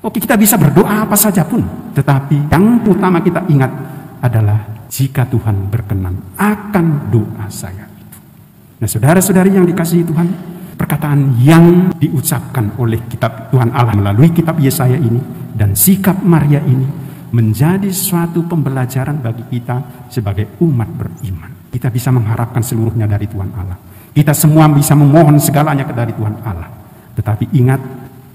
Oke, kita bisa berdoa apa saja pun, tetapi yang utama kita ingat adalah jika Tuhan berkenan akan doa saya itu. Nah, saudara-saudari yang dikasihi Tuhan, perkataan yang diucapkan oleh kitab Tuhan Allah melalui kitab Yesaya ini dan sikap Maria ini menjadi suatu pembelajaran bagi kita sebagai umat beriman. Kita bisa mengharapkan seluruhnya dari Tuhan Allah. Kita semua bisa memohon segalanya dari Tuhan Allah. Tetapi ingat,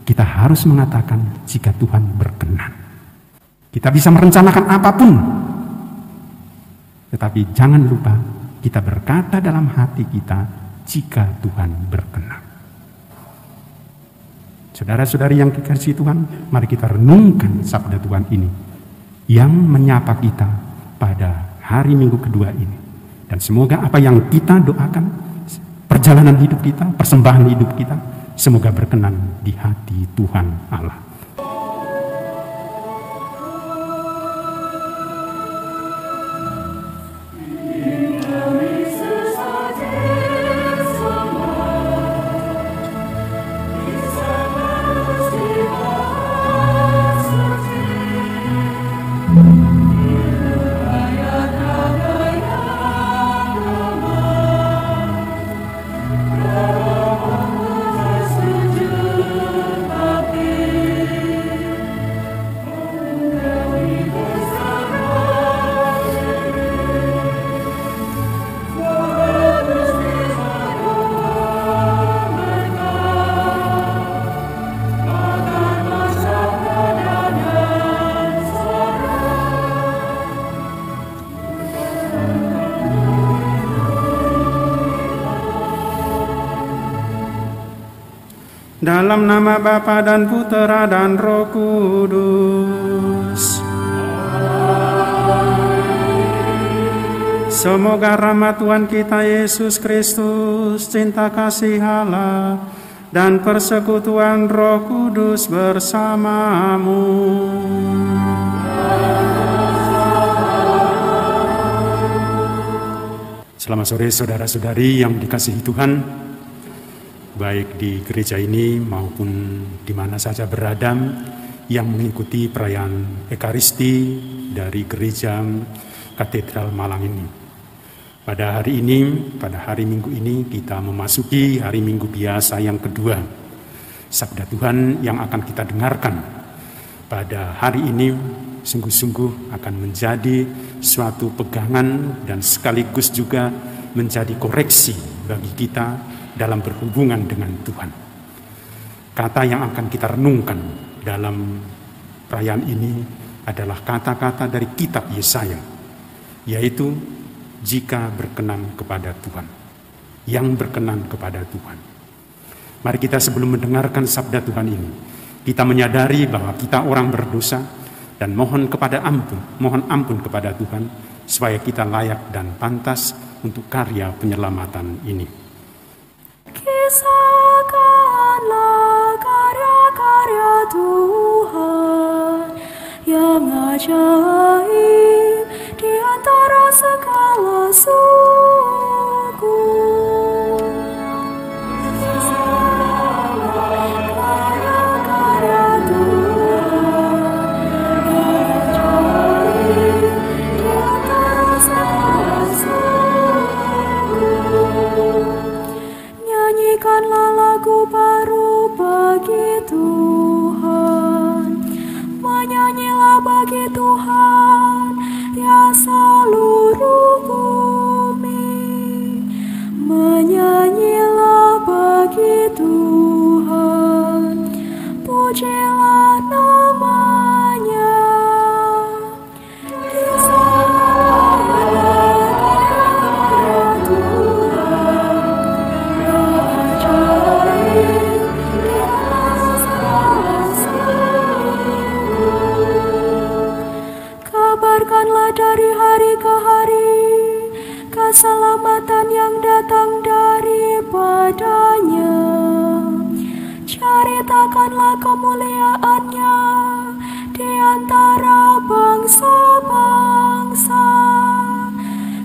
kita harus mengatakan jika Tuhan berkenan. Kita bisa merencanakan apapun, tetapi jangan lupa kita berkata dalam hati kita jika Tuhan berkenan. Saudara-saudari yang dikasihi Tuhan, mari kita renungkan sabda Tuhan ini yang menyapa kita pada hari Minggu kedua ini. Dan semoga apa yang kita doakan, perjalanan hidup kita, persembahan hidup kita, semoga berkenan di hati Tuhan Allah. Dalam nama Bapa dan Putera dan Roh Kudus. Semoga rahmat Tuhan kita Yesus Kristus, cinta kasih Allah, dan persekutuan Roh Kudus bersamamu. Selamat sore saudara-saudari yang dikasihi Tuhan. Baik di gereja ini maupun di mana saja berada yang mengikuti perayaan Ekaristi dari gereja Katedral Malang ini. Pada hari ini, pada hari Minggu ini kita memasuki hari Minggu biasa yang kedua. Sabda Tuhan yang akan kita dengarkan pada hari ini sungguh-sungguh akan menjadi suatu pegangan dan sekaligus juga menjadi koreksi bagi kita dalam berhubungan dengan Tuhan. Kata yang akan kita renungkan dalam perayaan ini adalah kata-kata dari kitab Yesaya, yaitu jika berkenan kepada Tuhan, yang berkenan kepada Tuhan. Mari kita sebelum mendengarkan sabda Tuhan ini, kita menyadari bahwa kita orang berdosa dan mohon ampun kepada Tuhan supaya kita layak dan pantas untuk karya penyelamatan ini. Kisahkanlah karya-karya Tuhan yang ajaib di antara segala suku. Karya-karya Tuhan yang ajaib di antara segala suku. Nyanyikanlah lagu baru bagi Tuhan, menyanyilah bagi Tuhan ya seluruh bumi, menyanyilah bagi Tuhan, pujilah namanya. Kabarkanlah dari hari ke hari keselamatan yang datang daripadanya. Ceritakanlah kemuliaannya di antara bangsa-bangsa.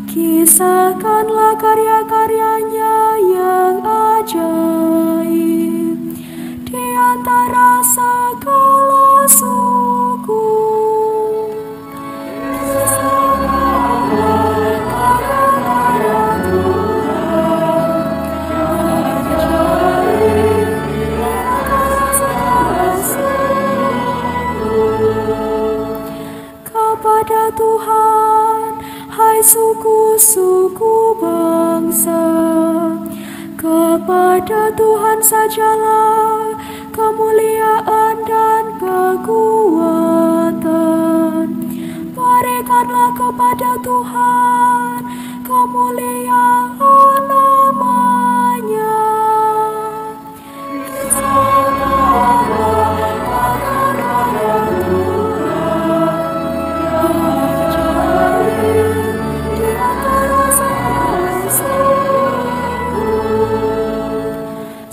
Kisahkanlah karya-karyanya yang ajaib di antara segala suku. suku-suku bangsa. Kepada Tuhan sajalah kemuliaan dan kekuatan. Berikanlah kepada Tuhan kemuliaan namanya.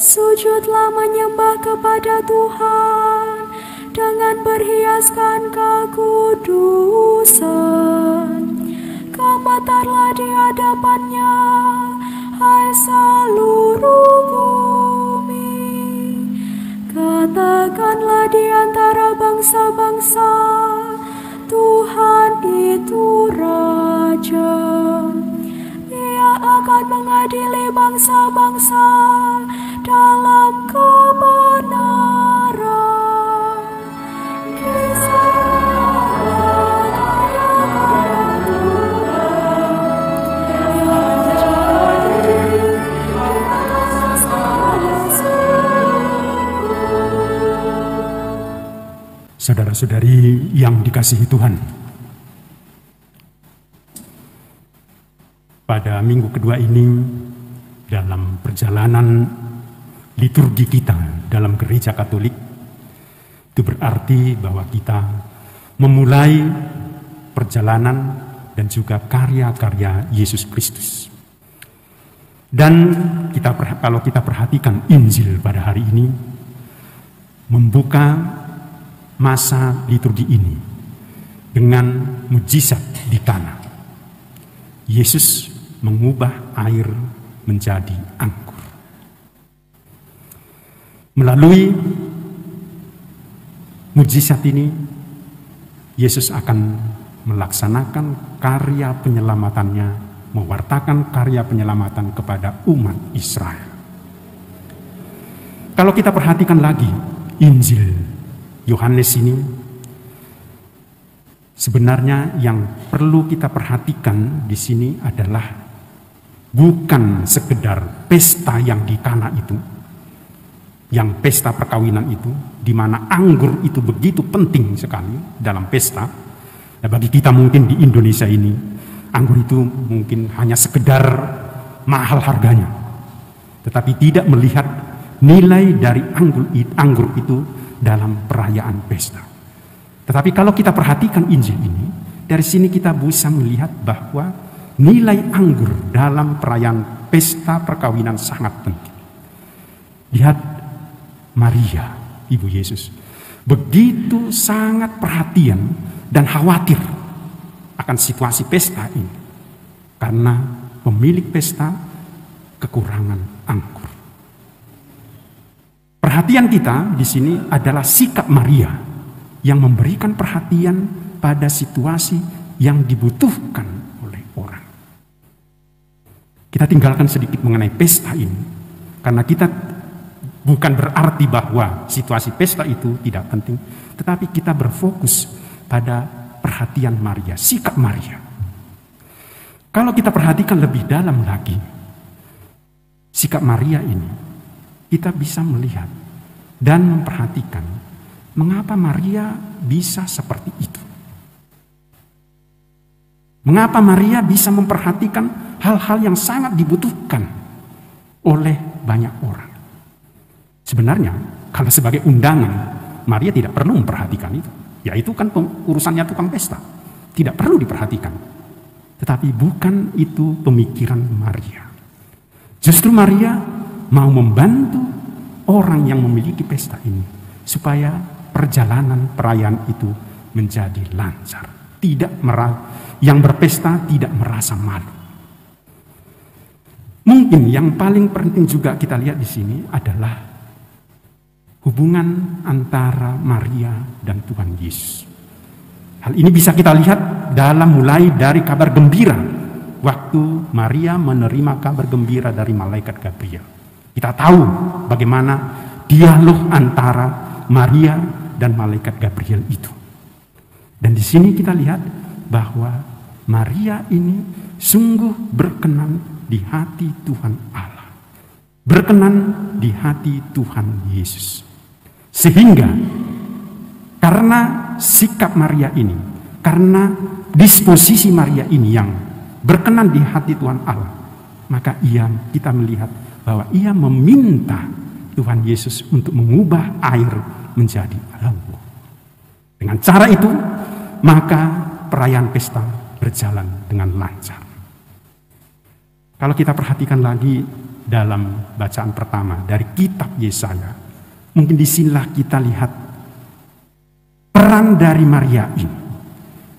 Sujudlah menyembah kepada Tuhan dengan berhiaskan kekudusan. Gemetarlah di hadapannya, hai seluruh bumi. Katakanlah di antara bangsa-bangsa, Tuhan itu Raja. Ia akan mengadili bangsa-bangsa dalam kebenaran. Saudara-saudari yang dikasihi Tuhan, pada minggu kedua ini dalam perjalanan liturgi kita dalam gereja Katolik, itu berarti bahwa kita memulai perjalanan dan juga karya-karya Yesus Kristus. Dan kalau kita perhatikan Injil pada hari ini, membuka masa liturgi ini dengan mujizat di Kana. Yesus mengubah air menjadi anggur. Melalui mujizat ini, Yesus akan melaksanakan karya penyelamatannya, mewartakan karya penyelamatan kepada umat Israel. Kalau kita perhatikan lagi Injil Yohanes ini, sebenarnya yang perlu kita perhatikan di sini adalah bukan sekedar pesta yang di Kana itu, yang pesta perkawinan itu, di mana anggur itu begitu penting sekali dalam pesta. Nah, bagi kita mungkin di Indonesia ini, anggur itu mungkin hanya sekedar mahal harganya, tetapi tidak melihat nilai dari anggur itu dalam perayaan pesta. Tetapi kalau kita perhatikan Injil ini, dari sini kita bisa melihat bahwa nilai anggur dalam perayaan pesta perkawinan sangat penting. Lihat Maria, Ibu Yesus, begitu sangat perhatian dan khawatir akan situasi pesta ini, karena pemilik pesta kekurangan anggur. Perhatian kita di sini adalah sikap Maria yang memberikan perhatian pada situasi yang dibutuhkan oleh orang. Kita tinggalkan sedikit mengenai pesta ini, karena kita bukan berarti bahwa situasi pesta itu tidak penting, tetapi kita berfokus pada perhatian Maria, sikap Maria. Kalau kita perhatikan lebih dalam lagi sikap Maria ini, kita bisa melihat dan memperhatikan mengapa Maria bisa seperti itu. Mengapa Maria bisa memperhatikan hal-hal yang sangat dibutuhkan oleh banyak orang. Sebenarnya kalau sebagai undangan, Maria tidak perlu memperhatikan itu. Ya itu kan urusannya tukang pesta, tidak perlu diperhatikan. Tetapi bukan itu pemikiran Maria. Justru Maria mau membantu orang yang memiliki pesta ini supaya perjalanan perayaan itu menjadi lancar. Yang berpesta tidak merasa malu. Mungkin yang paling penting juga kita lihat di sini adalah hubungan antara Maria dan Tuhan Yesus. Hal ini bisa kita lihat mulai dari kabar gembira waktu Maria menerima kabar gembira dari malaikat Gabriel. Kita tahu bagaimana dialog antara Maria dan malaikat Gabriel itu. Dan di sini kita lihat bahwa Maria ini sungguh berkenan di hati Tuhan Allah, berkenan di hati Tuhan Yesus. Sehingga karena sikap Maria ini, karena disposisi Maria ini yang berkenan di hati Tuhan Allah, maka kita melihat bahwa ia meminta Tuhan Yesus untuk mengubah air menjadi lauk. Dengan cara itu, maka perayaan pesta berjalan dengan lancar. Kalau kita perhatikan lagi dalam bacaan pertama dari kitab Yesaya, mungkin disinilah kita lihat peran dari Maria ini.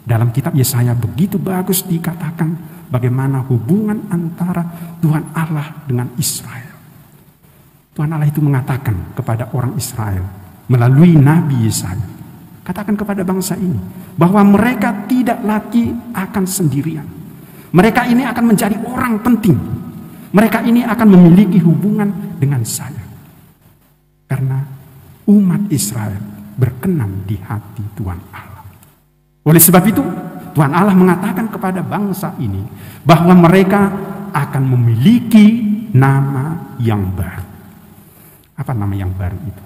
Dalam kitab Yesaya begitu bagus dikatakan bagaimana hubungan antara Tuhan Allah dengan Israel. Tuhan Allah itu mengatakan kepada orang Israel melalui Nabi Yesaya, katakan kepada bangsa ini bahwa mereka tidak lagi akan sendirian. Mereka ini akan menjadi orang penting. Mereka ini akan memiliki hubungan dengan saya. Karena umat Israel berkenan di hati Tuhan Allah. Oleh sebab itu, Tuhan Allah mengatakan kepada bangsa ini bahwa mereka akan memiliki nama yang baru. Apa nama yang baru itu?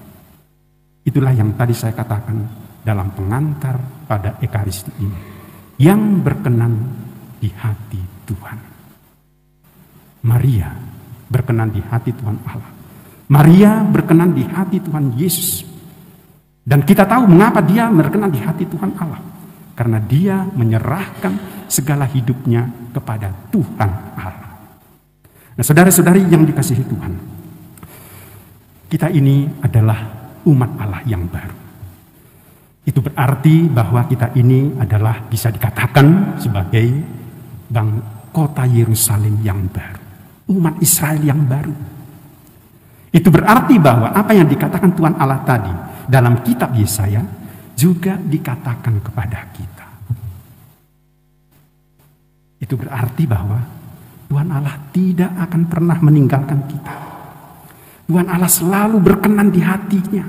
Itulah yang tadi saya katakan dalam pengantar pada Ekaristi ini. Yang berkenan di hati Tuhan. Maria berkenan di hati Tuhan Allah. Maria berkenan di hati Tuhan Yesus. Dan kita tahu mengapa dia berkenan di hati Tuhan Allah. Karena dia menyerahkan segala hidupnya kepada Tuhan Allah. Nah, saudara-saudari yang dikasihi Tuhan, kita ini adalah umat Allah yang baru. Itu berarti bahwa kita ini adalah bisa dikatakan sebagai kota Yerusalem yang baru. Umat Israel yang baru. Itu berarti bahwa apa yang dikatakan Tuhan Allah tadi dalam kitab Yesaya juga dikatakan kepada kita. Itu berarti bahwa Tuhan Allah tidak akan pernah meninggalkan kita. Tuhan Allah selalu berkenan di hatinya.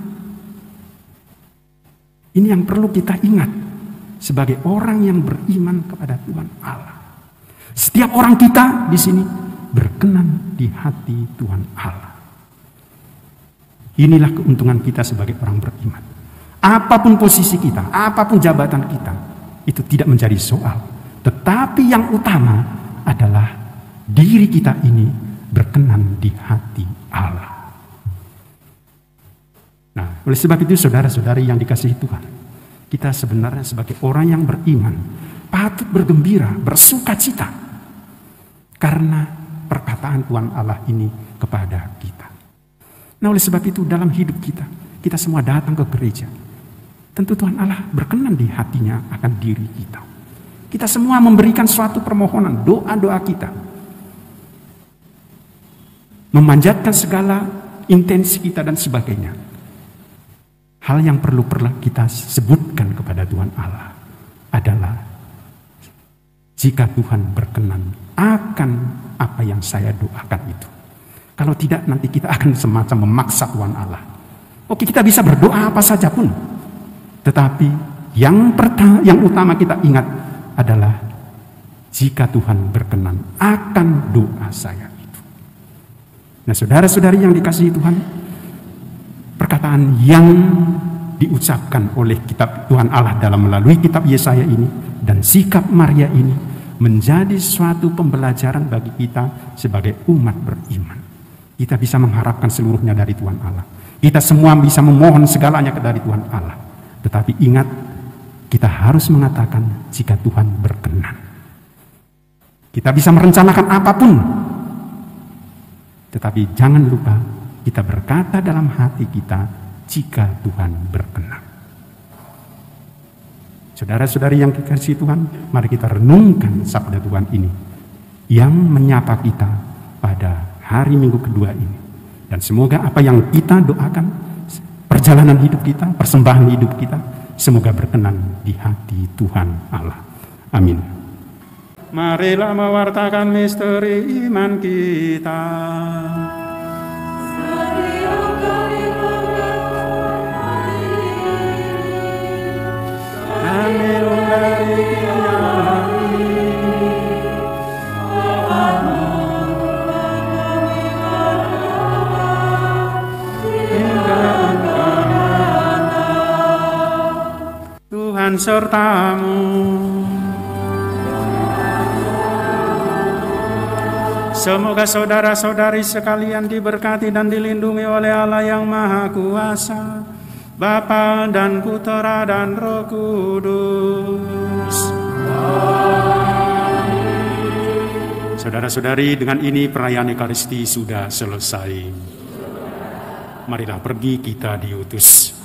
Ini yang perlu kita ingat sebagai orang yang beriman kepada Tuhan Allah. Setiap orang kita di sini berkenan di hati Tuhan Allah. Inilah keuntungan kita sebagai orang beriman. Apapun posisi kita, apapun jabatan kita, itu tidak menjadi soal. Tetapi yang utama adalah diri kita ini berkenan di hati Allah. Nah, oleh sebab itu saudara-saudari yang dikasihi Tuhan, kita sebenarnya sebagai orang yang beriman patut bergembira, bersukacita karena perkataan Tuhan Allah ini kepada kita. Nah, oleh sebab itu dalam hidup kita semua datang ke gereja. Tentu Tuhan Allah berkenan di hatinya akan diri kita. Kita semua memberikan suatu permohonan, doa-doa kita. Memanjatkan segala intensi kita dan sebagainya. Hal yang perlu kita sebutkan kepada Tuhan Allah adalah jika Tuhan berkenan akan apa yang saya doakan itu. Kalau tidak nanti kita akan semacam memaksa Tuhan Allah. Oke, kita bisa berdoa apa saja pun. Tetapi yang utama kita ingat adalah jika Tuhan berkenan akan doa saya itu. Nah, saudara-saudari yang dikasihi Tuhan, perkataan yang diucapkan oleh kitab Tuhan Allah dalam melalui kitab Yesaya ini dan sikap Maria ini menjadi suatu pembelajaran bagi kita sebagai umat beriman. Kita bisa mengharapkan seluruhnya dari Tuhan Allah. Kita semua bisa memohon segalanya dari Tuhan Allah. Tetapi ingat, kita harus mengatakan jika Tuhan berkenan. Kita bisa merencanakan apapun. Tetapi jangan lupa kita berkata dalam hati kita jika Tuhan berkenan. Saudara-saudari yang dikasihi Tuhan, mari kita renungkan sabda Tuhan ini yang menyapa kita pada hari Minggu kedua ini. Dan semoga apa yang kita doakan, perjalanan hidup kita, persembahan hidup kita, semoga berkenan di hati Tuhan Allah. Amin. Marilah mewartakan misteri iman kita. Kami dari Tuhan sertamu. Semoga saudara-saudari sekalian diberkati dan dilindungi oleh Allah yang Maha Kuasa, Bapa dan Putera dan Roh Kudus. Saudara-saudari, dengan ini perayaan Ekaristi sudah selesai. Marilah pergi, kita diutus.